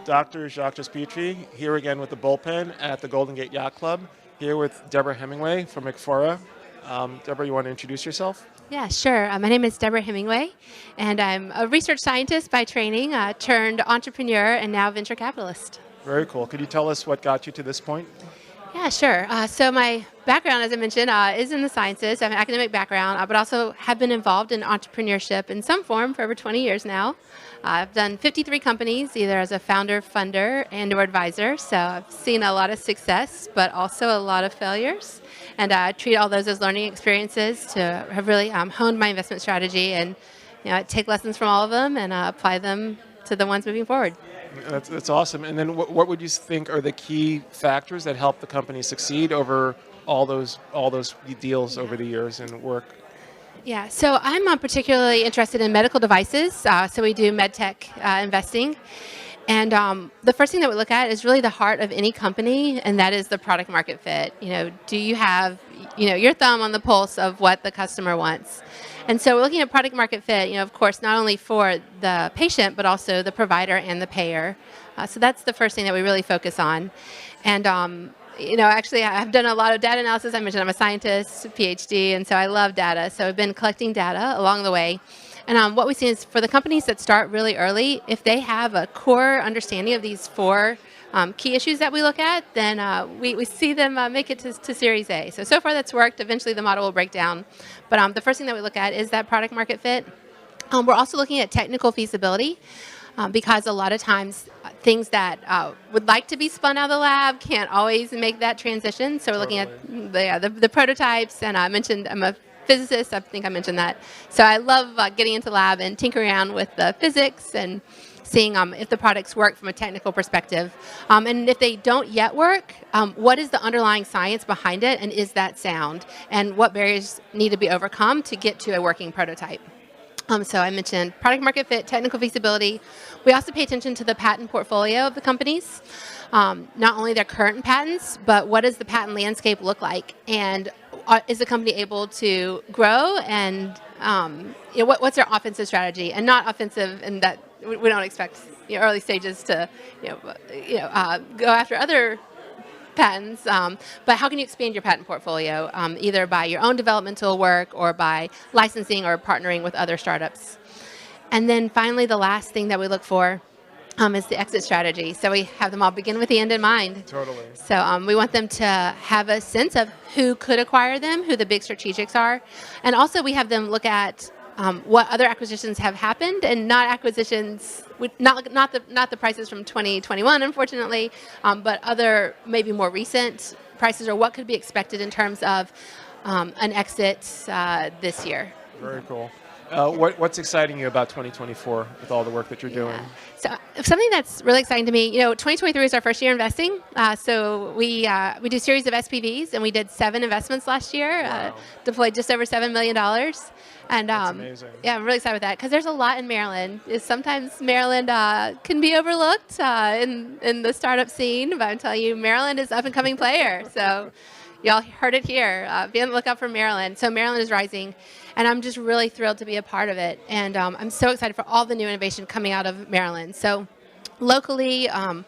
Dr. Jacques Petrie, here again with the Bullpen at the Golden Gate Yacht Club, here with Deborah Hemingway from McFora. Deborah, you want to introduce yourself? Yeah, sure. My name is Deborah Hemingway, and I'm a research scientist by training, turned entrepreneur, and now venture capitalist. Very cool. Could you tell us what got you to this point? Yeah, sure. So my background, as I mentioned, is in the sciences. I have an academic background, but also have been involved in entrepreneurship in some form for over 20 years now. I've done 53 companies, either as a founder, funder, and/or advisor. So I've seen a lot of success, but also a lot of failures. And I treat all those as learning experiences to have really honed my investment strategy and take lessons from all of them and apply them to the ones moving forward. That's awesome. And then what would you think are the key factors that help the company succeed over all those deals over the years and work? Yeah, so I'm particularly interested in medical devices. So we do med tech investing. And the first thing that we look at is really the heart of any company, and that is the product market fit. Do you have your thumb on the pulse of what the customer wants? And so we're looking at product market fit, of course, not only for the patient, but also the provider and the payer. So that's the first thing that we really focus on. And actually, I've done a lot of data analysis. I mentioned I'm a scientist, PhD, and so I love data. So I've been collecting data along the way. And what we see is for the companies that start really early, if they have a core understanding of these four key issues that we look at, then we see them make it to Series A. So far that's worked. Eventually the model will break down. But the first thing that we look at is that product market fit. We're also looking at technical feasibility. Because a lot of times things that would like to be spun out of the lab can't always make that transition. So we're looking at the prototypes, and I mentioned I'm a physicist. I think I mentioned that. So I love getting into the lab and tinkering around with the physics and seeing if the products work from a technical perspective. And if they don't yet work, what is the underlying science behind it, and is that sound? And what barriers need to be overcome to get to a working prototype? So I mentioned product market fit, technical feasibility. We also pay attention to the patent portfolio of the companies, not only their current patents, but what does the patent landscape look like? And is the company able to grow? And what's their offensive strategy? And not offensive in that we don't expect early stages to go after other patents, but how can you expand your patent portfolio, either by your own developmental work or by licensing or partnering with other startups? And then finally, the last thing that we look for is the exit strategy. So we have them all begin with the end in mind. Totally. So we want them to have a sense of who could acquire them, who the big strategics are, and also we have them look at what other acquisitions have happened, and not acquisitions, not the prices from 2021, unfortunately, but other maybe more recent prices, or what could be expected in terms of an exit this year. Very cool. What's exciting you about 2024 with all the work that you're doing? So something that's really exciting to me, 2023 is our first year investing. So we do a series of SPVs, and we did 7 investments last year, Wow. Deployed just over $7 million. And That's amazing. yeah, I'm really excited with that because there's a lot in Maryland. Sometimes Maryland can be overlooked in the startup scene, but I'm telling you, Maryland is an up and coming player. So y'all heard it here. Be on the lookout for Maryland. So Maryland is rising, and I'm just really thrilled to be a part of it. And I'm so excited for all the new innovation coming out of Maryland. So locally, not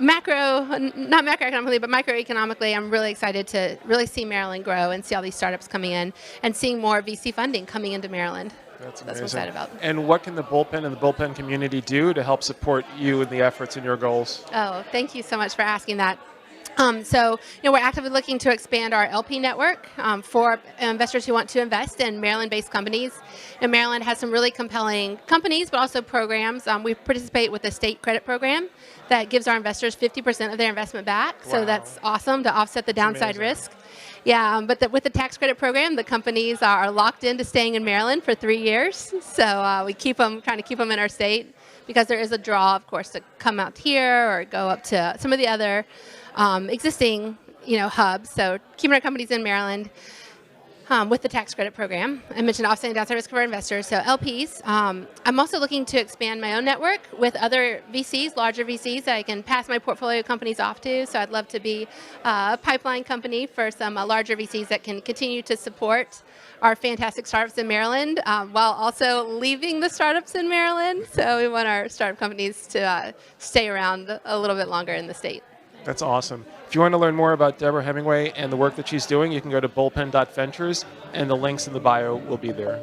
macroeconomically, but microeconomically, I'm really excited to really see Maryland grow and see all these startups coming in and seeing more VC funding coming into Maryland. That's what I'm excited about. And what can the Bullpen and the Bullpen community do to help support you in the efforts and your goals? Oh, thank you so much for asking that. So we're actively looking to expand our LP network for investors who want to invest in Maryland-based companies. And Maryland has some really compelling companies, but also programs. We participate with the state credit program that gives our investors 50% of their investment back. Wow. So that's awesome to offset the downside risk. Yeah, but with the tax credit program, the companies are locked into staying in Maryland for 3 years. So we trying to keep them in our state, because there is a draw, of course, to come out here or go up to some of the other existing hubs. So keeping our companies in Maryland. with the tax credit program. I mentioned offsetting downside risk for investors, so LPs. I'm also looking to expand my own network with other VCs, larger VCs that I can pass my portfolio companies off to. So I'd love to be a pipeline company for some larger VCs that can continue to support our fantastic startups in Maryland while also leaving the startups in Maryland. So we want our startup companies to stay around a little bit longer in the state. That's awesome. If you want to learn more about Deborah Hemingway and the work that she's doing, you can go to bullpen.ventures, and the links in the bio will be there.